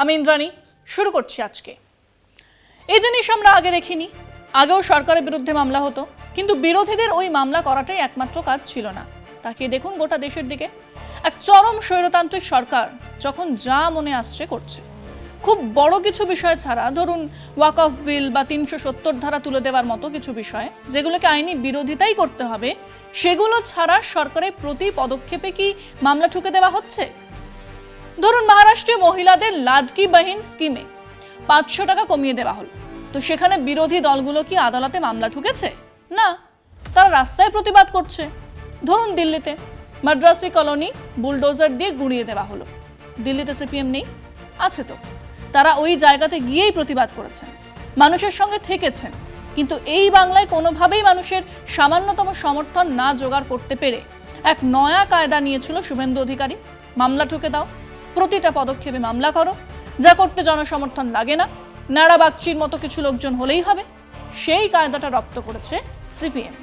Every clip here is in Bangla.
আমি ইন্দ্রাণী শুরু করছি আজকে। এই জিনিস আমরা আগে দেখিনি, আগেও সরকারের বিরুদ্ধে মামলা হতো, কিন্তু বিরোধীদের ওই মামলা করাটাই একমাত্র কাজ ছিল না। তাকিয়ে দেখুন গোটা দেশের দিকে, এক চরম স্বৈরতান্ত্রিক সরকার যখন যা মনে আসছে করছে। খুব বড় কিছু বিষয় ছাড়া, ধরুন ওয়াকফ বিল বা ৩৭০ ধারা তুলে দেওয়ার মতো কিছু বিষয় যেগুলোকে আইনি বিরোধিতাই করতে হবে, সেগুলো ছাড়া সরকারের প্রতি পদক্ষেপে কি মামলা ঠুকে দেওয়া হচ্ছে? ধরুন মহারাষ্ট্রে মহিলাদের লাডকি বাহিন স্কিমে ৫০০ টাকা কমিয়ে দেওয়া হলো, তো সেখানে বিরোধী দলগুলো কি আদালতে মামলা ঠুকেছে? না, তারা রাস্তায় প্রতিবাদ করছে। ধরুন দিল্লিতে মাদ্রাসি কলোনি বুলডোজার দিয়ে গুঁড়িয়ে দেওয়া হলো। দিল্লিতে সিপিএম নেই? আছে তো। তারা ওই জায়গাতে গিয়েই প্রতিবাদ করেছেন, মানুষের সঙ্গে থেকেছেন। কিন্তু এই বাংলায় কোনোভাবেই মানুষের সামান্যতম সমর্থন না জোগাড় করতে পেরে এক নয়া কায়দা নিয়েছিল শুভেন্দু অধিকারী। মামলা ঠুকে দাও, প্রতিটা পদক্ষেপে মামলা করো, যা করতে জনসমর্থন লাগে না, নাড়া বাগচির মতো কিছু লোকজন হলেই হবে। সেই কায়দাটা রপ্ত করেছে সিপিএম।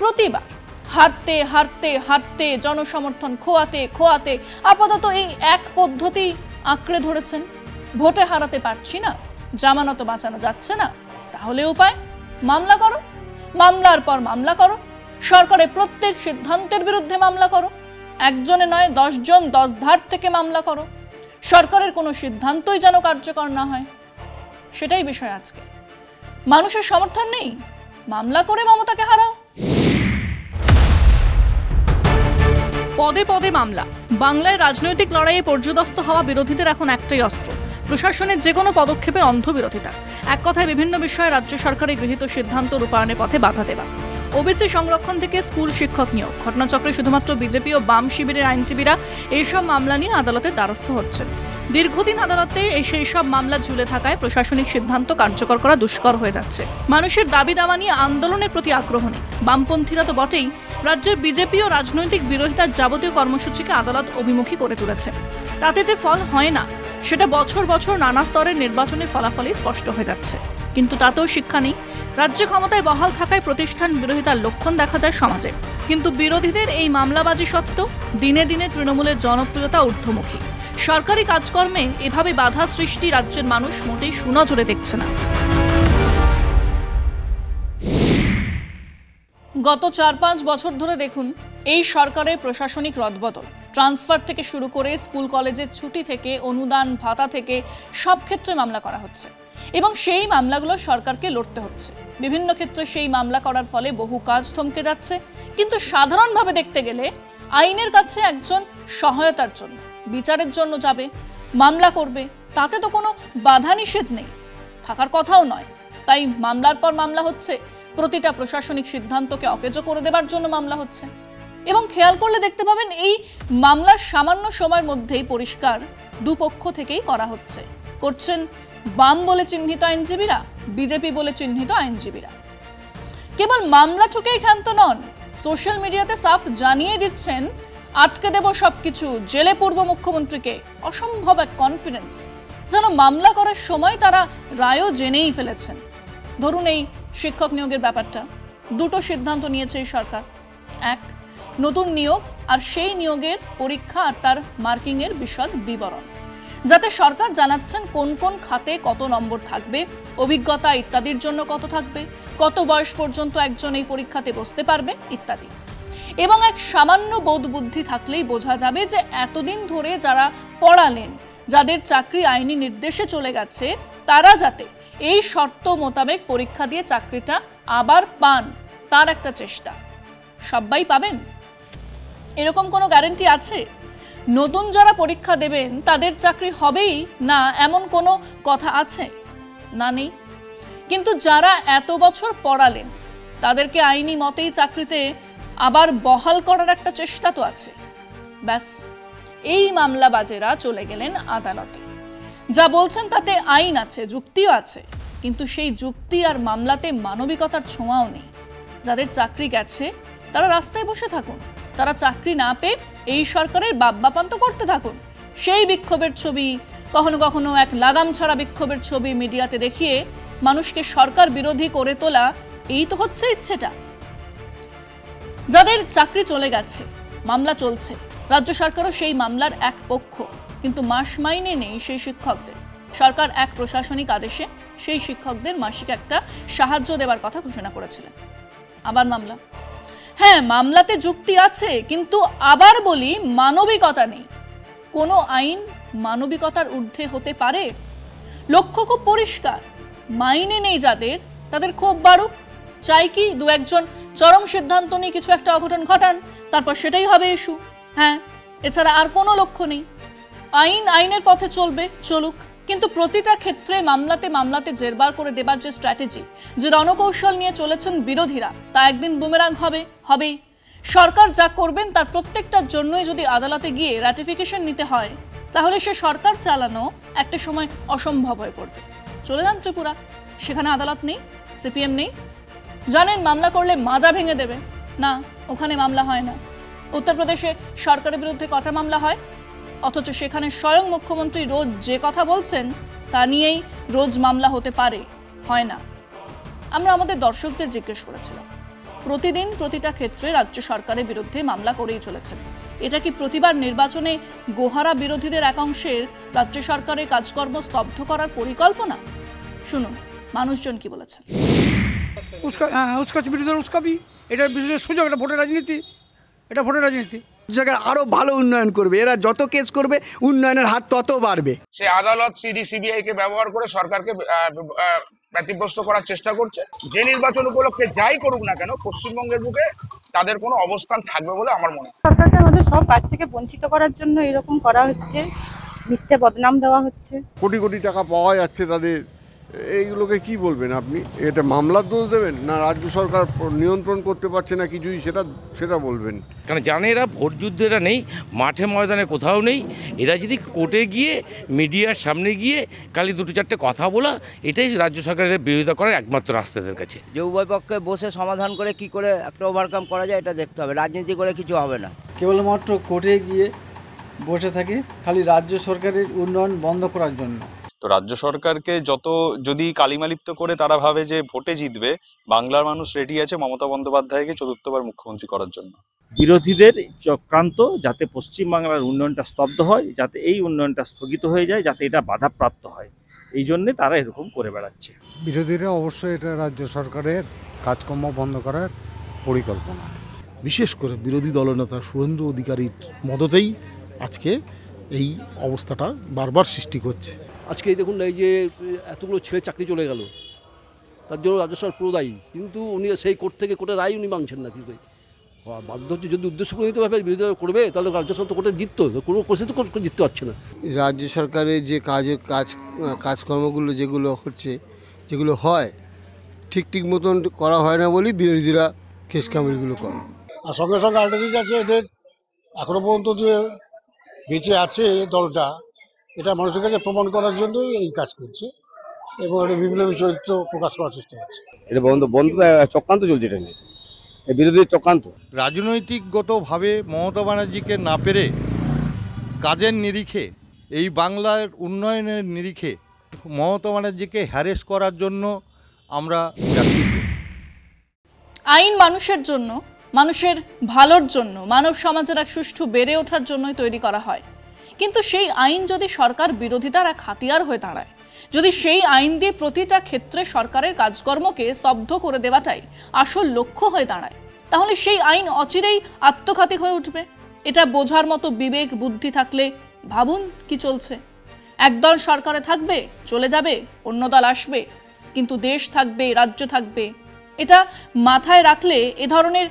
প্রতিবার হারতে হারতে হারতে জনসমর্থন খোয়াতে খোয়াতে আপাতত এই এক পদ্ধতি আঁকড়ে ধরেছেন। ভোটে হারাতে পারছি না, জামানত বাঁচানো যাচ্ছে না, তাহলে উপায় মামলা করো, মামলার পর মামলা করো, সরকারের প্রত্যেক সিদ্ধান্তের বিরুদ্ধে মামলা করো, একজনে নয় ১০ জন ১০ ধার থেকে মামলা করো, সরকারের কোনো সিদ্ধান্তই যেন কার্যকর না হয়। সেটাই বিষয় আজকে। মানুষের সমর্থন নেই, মামলা করে মমতাকে হারাও। পদে পদে মামলা। বাংলায় রাজনৈতিক লড়াইয়ে পর্যদস্ত হওয়া বিরোধীদের এখন একটাই অস্ত্র, প্রশাসনের যে কোনো পদক্ষেপের অন্ধ বিরোধিতা। এক কথায় বিভিন্ন বিষয়ে রাজ্য সরকারের গৃহীত সিদ্ধান্ত রূপায়ণের পথে বাধা দেওয়া। ওবিসি সংরক্ষণ থেকে স্কুল শিক্ষক নিয়োগ, ঘটনাচক্রে শুধুমাত্র বিজেপি ও বাম শিবিরের আইনজীবীরা এইসব মামলা নিয়ে আদালতের দ্বারস্থ হচ্ছেন। দীর্ঘদিন আদালতে সেই সব মামলা ঝুলে থাকায় প্রশাসনিক সিদ্ধান্ত কার্যকর করা দুষ্কর হয়ে যাচ্ছে। মানুষের দাবি দাওয়া নিয়ে আন্দোলনের প্রতি আগ্রহ নেই। বামপন্থীরা তো বটেই, রাজ্যের বিজেপি ও রাজনৈতিক বিরোধিতার যাবতীয় কর্মসূচিকে আদালত অভিমুখী করে তুলেছে। তাতে যে ফল হয় না, সেটা বছর বছর নানা স্তরের নির্বাচনের ফলাফলই স্পষ্ট হয়ে যাচ্ছে। কিন্তু তাতেও শিক্ষা নেই। রাজ্যে ক্ষমতায় বহাল থাকায় প্রতিষ্ঠান বিরোধিতার লক্ষণ দেখা যায় সমাজে। কিন্তু বিরোধীদের এই মামলাবাজি সত্ত্বেও দিনে দিনে তৃণমূলের জনপ্রিয়তা ঊর্ধ্বমুখী। সরকারি কাজকর্মে এভাবে বাধা সৃষ্টি রাজ্যের মানুষ মোটেই সুনজরে দেখছে না। গত ৪-৫ বছর ধরে দেখুন এই সরকারের প্রশাসনিক রদবদল, ট্রান্সফার থেকে শুরু করে স্কুল কলেজের ছুটি থেকে অনুদান ভাতা থেকে সব ক্ষেত্রে মামলা করা হচ্ছে, এবং সেই মামলাগুলো সরকারকে লড়তে হচ্ছে। বিভিন্ন ক্ষেত্রে সেই মামলা করার ফলে বহু কাজ থমকে যাচ্ছে। কিন্তু সাধারণভাবে দেখতে গেলে আইনের কাছে একজন সহায়তার জন্য, বিচারের জন্য যাবে, মামলা করবে, তাতে তো কোনো বাধা নিষেধ নেই, থাকার কথাও নয়। তাই মামলার পর মামলা হচ্ছে, প্রতিটা প্রশাসনিক সিদ্ধান্তকে অকেজো করে দেবার জন্য মামলা হচ্ছে। এবং খেয়াল করলে দেখতে পাবেন এই মামলার সামান্য সময়ের মধ্যেই পরিষ্কার দুপক্ষ থেকেই করা হচ্ছে। করছেন বাম বলে চিহ্নিত আইনজীবীরা, বিজেপি বলে চিহ্নিত আইনজীবীরা। কেবল মামলা ঠুকেই ক্ষান্ত নন, সোশ্যাল মিডিয়াতে সাফ জানিয়ে দিচ্ছেন আটকে দেব সবকিছু, জেলে পূর্ব মুখ্যমন্ত্রীকে। অসম্ভব এক কনফিডেন্স, যেন মামলা করার সময় তারা রায়ও জেনেই ফেলেছেন। ধরুন এই শিক্ষক নিয়োগের ব্যাপারটা, দুটো সিদ্ধান্ত নিয়েছে এই সরকার। এক, নতুন নিয়োগ আর সেই নিয়োগের পরীক্ষা আর তার মার্কিংয়ের বিশদ বিবরণ, যাতে সরকার জানাচ্ছেন কোন কোন খাতে কত নম্বর থাকবে, অভিজ্ঞতা ইত্যাদির জন্য কত থাকবে, কত বয়স পর্যন্ত একজন এই পরীক্ষাতে বসতে পারবে ইত্যাদি। এবং এক সামান্য বোধ বুদ্ধি থাকলেই বোঝা যাবে যে এতদিন ধরে যারা পড়ালেন, যাদের চাকরি আইনি নির্দেশে চলে গেছে, তারা যাতে এই শর্ত মোতাবেক পরীক্ষা দিয়ে চাকরিটা আবার পান, তার একটা চেষ্টা। সবাই পাবেন এরকম কোনো গ্যারান্টি আছে? নতুন যারা পরীক্ষা দেবেন তাদের চাকরি হবেই না এমন কোনো কথা আছে? না, নেই। কিন্তু যারা এত বছর পড়ালেন তাদেরকে আইনি মতেই চাকরিতে আবার বহাল করার একটা চেষ্টা তো আছে। ব্যাস, এই মামলাবাজেরা চলে গেলেন আদালতে। যা বলছেন তাতে আইন আছে, যুক্তিও আছে, কিন্তু সেই যুক্তি আর মামলাতে মানবিকতার ছোঁয়াও নেই। যাদের চাকরি গেছে তারা রাস্তায় বসে থাকুন, তারা চাকরি না পেয়ে এই সরকারের বাপ্পান্ত করতে থাকুন। সেই বিক্ষোভের ছবি, কখনো কখনো এক লাগাম ছাড়া বিক্ষোভের ছবি মিডিয়াতে দেখিয়ে মানুষকে সরকার বিরোধী করে তোলা, এই তো হচ্ছে ইচ্ছেটা। যাদের চাকরি চলে গেছে, মামলা চলছে, রাজ্য সরকারও সেই মামলার এক পক্ষ, কিন্তু মাস মাইনে নেই সেই শিক্ষকদের। সরকার এক প্রশাসনিক আদেশে সেই শিক্ষকদের মাসিক একটা সাহায্য দেওয়ার কথা ঘোষণা করেছিলেন। আবার মামলা। হ্যাঁ, মামলাতে যুক্তি আছে, কিন্তু আবার বলি মানবিকতা নেই। কোনো আইন মানবিকতার ঊর্ধ্বে হতে পারে? লক্ষ্য খুব পরিষ্কার, মাইনে নেই যাদের, তাদের ক্ষোভ বাড়ুক। চাই কি দু একজন চরম সিদ্ধান্ত নিয়ে কিছু একটা অঘটন ঘটান, তারপর সেটাই হবে ইস্যু। হ্যাঁ, এছাড়া আর কোনো লক্ষ্য নেই। আইন আইনের পথে চলবে, চলুক, কিন্তু প্রতিটা ক্ষেত্রে মামলাতে জেরবার করে দেবার যে স্ট্র্যাটেজি, যে রণকৌশল নিয়ে চলেছেন বিরোধীরা, তা একদিন বুমেরাং হবেই। সরকার যা করবেন তার প্রত্যেকটার জন্যই যদি আদালতে গিয়ে রাটিফিকেশন নিতে হয়, তাহলে সে সরকার চালানো একটা সময় অসম্ভব হয়ে পড়বে। চলে যান ত্রিপুরা, সেখানে আদালত নেই, সিপিএম নেই। জানেন মামলা করলে মাজা ভেঙে দেবে, না, ওখানে মামলা হয় না। উত্তরপ্রদেশে সরকারের বিরুদ্ধে কটা মামলা হয়, অথচ সেখানে স্বয়ং মুখ্যমন্ত্রী রোজ যে কথা বলছেন তা নিয়েই রোজ মামলা হতে পারে, হয় না। আমরা আমাদের দর্শকদের জিজ্ঞেস করেছিলাম, প্রতিদিন প্রতিটা ক্ষেত্রে রাজ্য সরকারের বিরুদ্ধে মামলা করেই চলেছেন। এটা কি প্রতিবার নির্বাচনে গোহারা বিরোধীদের একাংশের রাজ্য সরকারের কাজকর্ম স্তব্ধ করার পরিকল্পনা? শুনুন মানুষজন কি বলেছেন। এটার বিরুদ্ধে সুযোগ, এটা ভোটের রাজনীতি, এটা ভোটের রাজনীতি। জায়গায় আরো ভালো উন্নয়ন করবে, এরা যত কেস করবে উন্নয়নের হার তত বাড়বে। সে আদালত সিবিআই কে ব্যবহার করে সরকারকে ব্যতিব্যস্ত করার চেষ্টা করছে। যে নির্বাচন উপলক্ষে যাই করুক না কেন, পশ্চিমবঙ্গের বুকে তাদের কোনো অবস্থান থাকবে বলে আমার মনে হয়। সরকারকে আমাদের সব কাজ থেকে বঞ্চিত করার জন্য এরকম করা হচ্ছে, মিথ্যে বদনাম দেওয়া হচ্ছে। কোটি কোটি টাকা পাওয়া যাচ্ছে তাদের, এইগুলোকে কি বলবেন আপনি? এটা মামলার দোষ দেবেন, না রাজ্য সরকার নিয়ন্ত্রণ করতে পারছে না কিছুই, সেটা বলবেন? কারণ জানে এরা ভোট যুদ্ধ, এরা নেই মাঠে ময়দানে, কোথাও নেই। এরা যদি কোর্টে গিয়ে মিডিয়ার সামনে গিয়ে খালি দুটো চারটে কথা বলা, এটাই রাজ্য সরকারের বিরোধিতা করার একমাত্র রাস্তা এদের কাছে। যে উভয় পক্ষে বসে সমাধান করে কি করে একটা ওভারকাম করা যায় এটা দেখতে হবে, রাজনীতি করে কিছু হবে না। কেবলমাত্র কোর্টে গিয়ে বসে থাকে খালি রাজ্য সরকারের উন্নয়ন বন্ধ করার জন্য। তো রাজ্য সরকারকে যত যদি কালিমালিপ্ত করে তারা ভাবে যে ভোটে জিতবে, বাংলার মানুষ রেডি আছে মমতা বন্দ্যোপাধ্যায়কে চতুর্থবার মুখ্যমন্ত্রী করার জন্য। বিরোধীদের চক্রান্ত যাতে পশ্চিমবাংলার উন্নয়নটা স্তব্ধ হয়, যাতে এই উন্নয়নটা স্থগিত হয়ে যায়, যাতে এটা বাধাপ্রাপ্ত হয়, এই জন্যে তারা এরকম করে বেড়াচ্ছে। বিরোধীরা অবশ্যই এটা রাজ্য সরকারের কাজকর্ম বন্ধ করার পরিকল্পনা। বিশেষ করে বিরোধী দলনেতা শুভেন্দু অধিকারীর মদতেই আজকে এই অবস্থাটা বারবার সৃষ্টি করছে। আজকে এই দেখুন, এই যে এতগুলো ছেলে চাকরি চলে গেল, তার জন্য রাজ্য সরকার পুরো দায়ী, কিন্তু উনি সেই কোর্ট থেকে কোর্টের রায় উনি মানছেন না। কিছুই বাধ্য হচ্ছে, যদি উদ্দেশ্যপ্রণীতভাবে বিরোধীরা করবে তাহলে রাজ্য সরকার তো কোর্টে জিততো, কোনো কোর্সে তো জিততে পারছে না। রাজ্য সরকারের যে কাজকর্মগুলো যেগুলো হচ্ছে, যেগুলো হয় ঠিক মতন করা হয় না বলেই বিরোধীরা কেস কামড়িগুলো করে। আর সঙ্গে সঙ্গে আরেকটা দিক আছে, এদের এখনো পর্যন্ত যে বেঁচে আছে দলটা, এটা মানুষের কাছে প্রমাণ করার জন্যই এই কাজ করছে এবং এটা বিভিন্ন চরিত্র প্রকাশ করার চেষ্টা করছে। এটা বন্ধ চক্রান্ত চলছে, এটা নিয়ে বিরোধীর চক্রান্ত। রাজনৈতিকগতভাবে মমতা ব্যানার্জিকে না পেরে কাজের নিরিখে, এই বাংলার উন্নয়নের নিরিখে মমতা ব্যানার্জিকে হ্যারেস করার জন্য আমরা ব্যথিত। আইন মানুষের জন্য, মানুষের ভালোর জন্য, মানব সমাজের এক সুষ্ঠু বেড়ে ওঠার জন্যই তৈরি করা হয়। কিন্তু সেই আইন যদি সরকার বিরোধিতার এক হাতিয়ার হয়ে দাঁড়ায়, যদি সেই আইন দিয়ে প্রতিটা ক্ষেত্রে সরকারের কাজকর্মকে স্তব্ধ করে দেওয়াটাই আসল লক্ষ্য হয়ে দাঁড়ায়, তাহলে সেই আইন অচিরেই আত্মঘাতী হয়ে উঠবে। এটা বোঝার মতো বিবেক বুদ্ধি থাকলে ভাবুন কি চলছে। একদল সরকারে থাকবে, চলে যাবে, অন্য দল আসবে, কিন্তু দেশ থাকবে, রাজ্য থাকবে। এটা মাথায় রাখলে এ ধরনের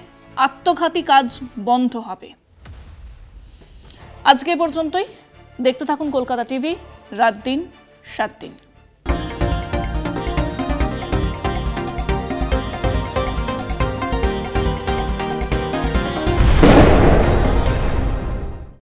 আত্মঘাতী কাজ বন্ধ হবে। আজকে পর্যন্তই। দেখতে থাকুন কলকাতা টিভি, রাত দিন 7 দিন।